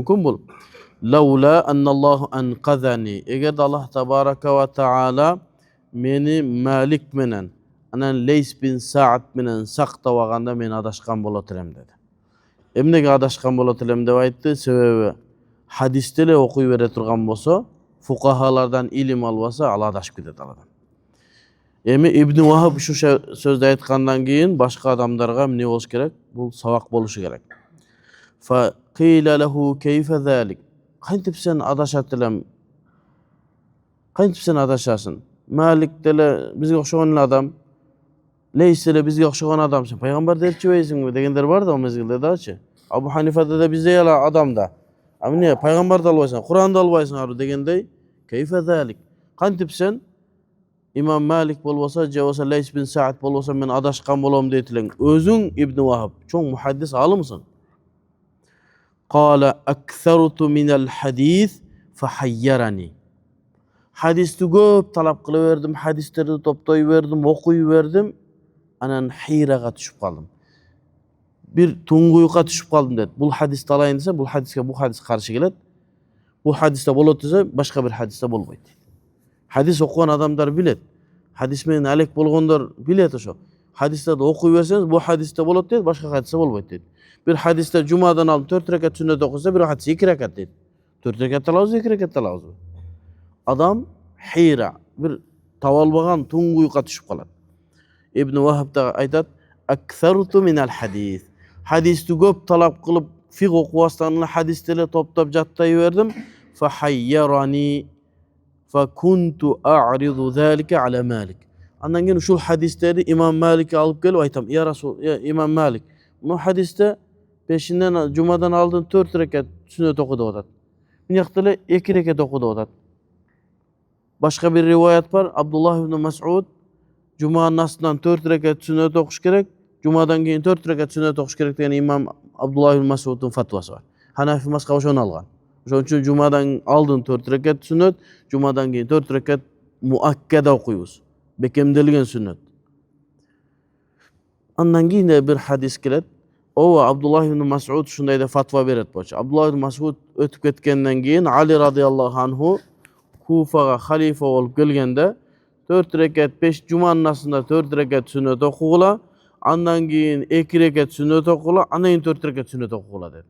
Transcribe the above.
mümkün bul. Laula annallahu anqazani. Eger Allah tabaraka ve taala meni Malik menen anan Leys bin Sa'd menen saqtawaganda men adaşkan bolatirem dedi. Emnege adaşkan bolatirem dep aytты, sebebi hadistele okuy bere turgan bolsa, fuqahalardan ilim albasa al adaşıp ketet al adam. Emi İbn Vahab şu sözde aytkandan keyin başka adamlarga ne boluş gerek? Bu sabak boluşu gerek. Fa qila lehu keyfe zalik. Kantip sen adaşatılem? Kantip sen adaşasın? Malik dele bizge okşogan adam, Leys dele bizge okşogan adamsın. Peygamber derçibeysin mi degenler var da o mezgilde daçı. Abu Hanifa'da da bizde yala adam da. Ama ne? Peygamber de albaysın, Kur'an da albaysın aru degendey. Keyfe zalik. Kantip sen İmam Malik bolbasa, cevasa Leys bin Sa'd bolbasa men adaşkan bolom deytilen. Özün İbn Vahab, çoğun muhaddis alımsın. Qala aktharutu minel hadis fahayyarani. Hadisti köp talap kılıverdim, hadisleri toplayıverdim, okuyuverdim. Anan hiraga düşüp kaldım. Bir tunguyuka düşüp kaldım dedi. Bul hadis alayın dese, bu hadis karşı gelet. Bu hadiste bolot dese, başka bir hadiste bolboyt. Hadis okuyan adamlar bilet. Hadis menen alek bolgondor bilet oşo. Hadiste de okuyuverseniz bu hadiste bolot dedi, başka hadiste bolboyt dedi. Bir hadiste cumadan alıp 4 rekat sünnet okusa bir hadis 2 rekat dedi. 4 rekat talawuz, 2 rekat talawuz. Adam hira bir tavalbagan tunguyuka düşüp kalat. İbn Vahab da aytat, aktharutu minel hadis. Hadisti köp talap kılıp fiqh okuvastanlı hadistele toplap jattayıverdim. Fahayyarani fa kuntu a'ridu zalika ala Malik. Andan keyin şu hadisleri İmam Malik'e alıp gelip aytam, ya Resul, ya İmam Malik, bu hadiste peşinden cumadan aldın 4 rekat sünnet okudu odat. Miniyaktele 2 rekat okudu odat. Başka bir rivayet var. Abdullah ibn Mas'ud Cuma nasından 4 rekat sünnet okuş gerek. Cuma'dan keyin 4 rekat sünnet okuş gerek diyen İmam Abdullah ibn Mas'ud'un fatvası var. Hanafi mazhabı şonu algan. Şonun için Cuma'dan aldın 4 rekat sünnet, Cuma'dan keyin 4 rekat muakkada okuyuz. Bekemdelgen sünnet. Ondan keyin de bir hadis gelet. O Abdullah ibn Mas'ud şunday da fatva beret boç. Abdullah ibn Mas'ud ötüp ketkenden keyin Ali radıyallahu anhu Kufaga halife olup gelgende 4 rekat 5 Cuma nasında 4 rekat sünnet okula, andan keyin 2 rekat sünnet okula, andan 4 rekat sünnet okula dedi.